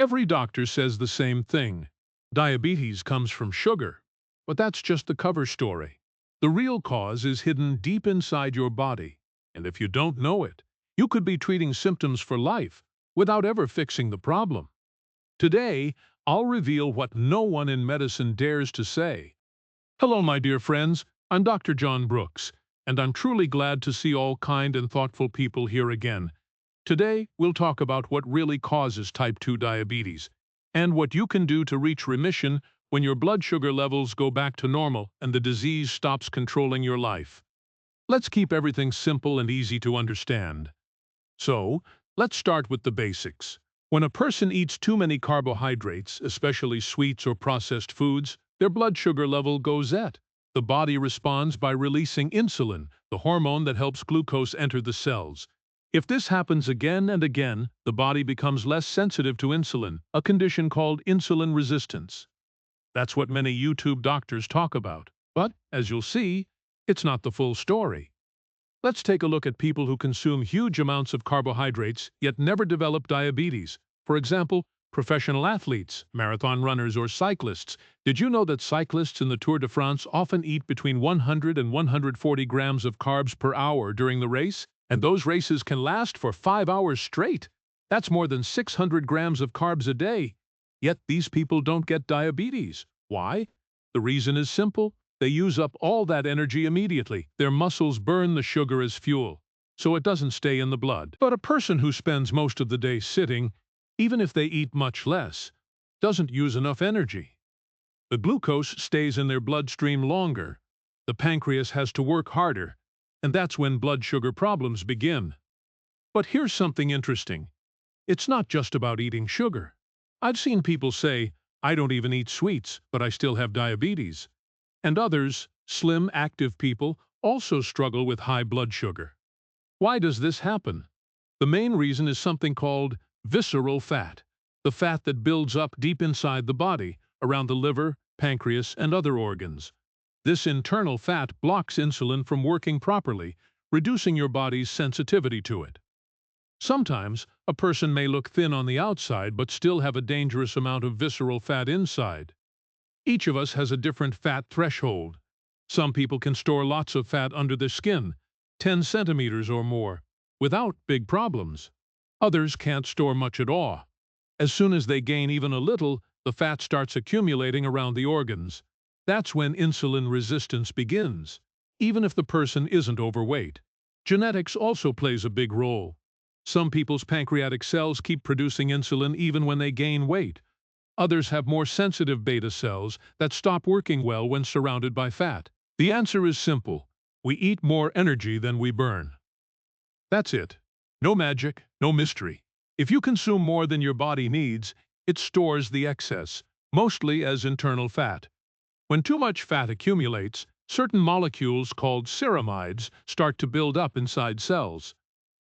Every doctor says the same thing. Diabetes comes from sugar. But that's just the cover story. The real cause is hidden deep inside your body. And if you don't know it, you could be treating symptoms for life without ever fixing the problem. Today, I'll reveal what no one in medicine dares to say. Hello, my dear friends. I'm Dr. John Brooks, and I'm truly glad to see all kind and thoughtful people here again. Today, we'll talk about what really causes type 2 diabetes and what you can do to reach remission when your blood sugar levels go back to normal and the disease stops controlling your life. Let's keep everything simple and easy to understand. So, let's start with the basics. When a person eats too many carbohydrates, especially sweets or processed foods, their blood sugar level goes up. The body responds by releasing insulin, the hormone that helps glucose enter the cells. If this happens again and again, the body becomes less sensitive to insulin, a condition called insulin resistance. That's what many YouTube doctors talk about. But, as you'll see, it's not the full story. Let's take a look at people who consume huge amounts of carbohydrates yet never develop diabetes. For example, professional athletes, marathon runners, or cyclists. Did you know that cyclists in the Tour de France often eat between 100 and 140 grams of carbs per hour during the race? And those races can last for 5 hours straight. That's more than 600 grams of carbs a day. Yet these people don't get diabetes. Why? The reason is simple. They use up all that energy immediately. Their muscles burn the sugar as fuel, so it doesn't stay in the blood. But a person who spends most of the day sitting, even if they eat much less, doesn't use enough energy. The glucose stays in their bloodstream longer. The pancreas has to work harder, and that's when blood sugar problems begin. But here's something interesting. It's not just about eating sugar. I've seen people say, "I don't even eat sweets, but I still have diabetes." And others, slim, active people, also struggle with high blood sugar. Why does this happen? The main reason is something called visceral fat, the fat that builds up deep inside the body, around the liver, pancreas, and other organs. This internal fat blocks insulin from working properly, reducing your body's sensitivity to it. Sometimes, a person may look thin on the outside but still have a dangerous amount of visceral fat inside. Each of us has a different fat threshold. Some people can store lots of fat under their skin, 10 centimeters or more, without big problems. Others can't store much at all. As soon as they gain even a little, the fat starts accumulating around the organs. That's when insulin resistance begins, even if the person isn't overweight. Genetics also plays a big role. Some people's pancreatic cells keep producing insulin even when they gain weight. Others have more sensitive beta cells that stop working well when surrounded by fat. The answer is simple. We eat more energy than we burn. That's it. No magic, no mystery. If you consume more than your body needs, it stores the excess, mostly as internal fat. When too much fat accumulates, certain molecules called ceramides start to build up inside cells.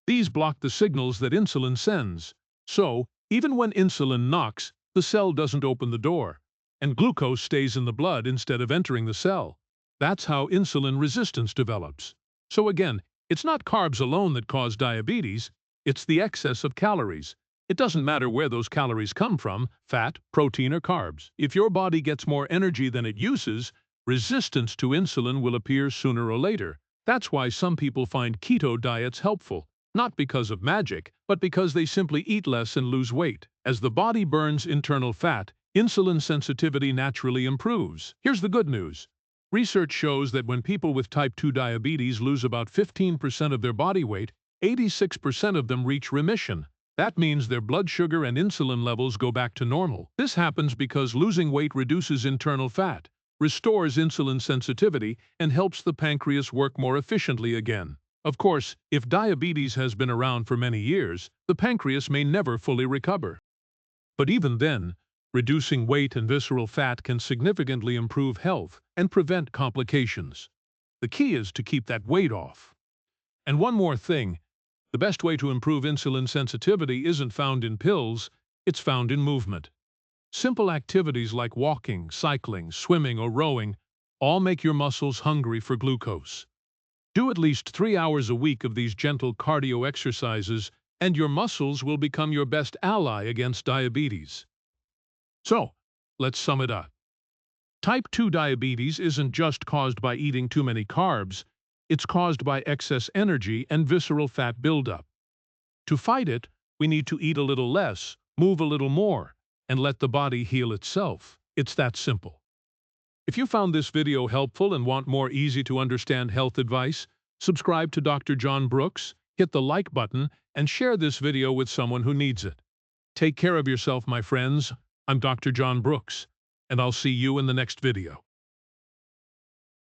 These block the signals that insulin sends. So, even when insulin knocks, the cell doesn't open the door, and glucose stays in the blood instead of entering the cell. That's how insulin resistance develops. So again, it's not carbs alone that cause diabetes, it's the excess of calories. It doesn't matter where those calories come from, fat, protein, or carbs. If your body gets more energy than it uses, resistance to insulin will appear sooner or later. That's why some people find keto diets helpful, not because of magic, but because they simply eat less and lose weight. As the body burns internal fat, insulin sensitivity naturally improves. Here's the good news. Research shows that when people with type 2 diabetes lose about 15% of their body weight, 86% of them reach remission. That means their blood sugar and insulin levels go back to normal. This happens because losing weight reduces internal fat, restores insulin sensitivity, and helps the pancreas work more efficiently again. Of course, if diabetes has been around for many years, the pancreas may never fully recover. But even then, reducing weight and visceral fat can significantly improve health and prevent complications. The key is to keep that weight off. And one more thing, the best way to improve insulin sensitivity isn't found in pills, it's found in movement. Simple activities like walking, cycling, swimming, or rowing all make your muscles hungry for glucose. Do at least 3 hours a week of these gentle cardio exercises, and your muscles will become your best ally against diabetes. So, let's sum it up. Type 2 diabetes isn't just caused by eating too many carbs, it's caused by excess energy and visceral fat buildup. To fight it, we need to eat a little less, move a little more, and let the body heal itself. It's that simple. If you found this video helpful and want more easy-to-understand health advice, subscribe to Dr. John Brooks, hit the like button, and share this video with someone who needs it. Take care of yourself, my friends. I'm Dr. John Brooks, and I'll see you in the next video.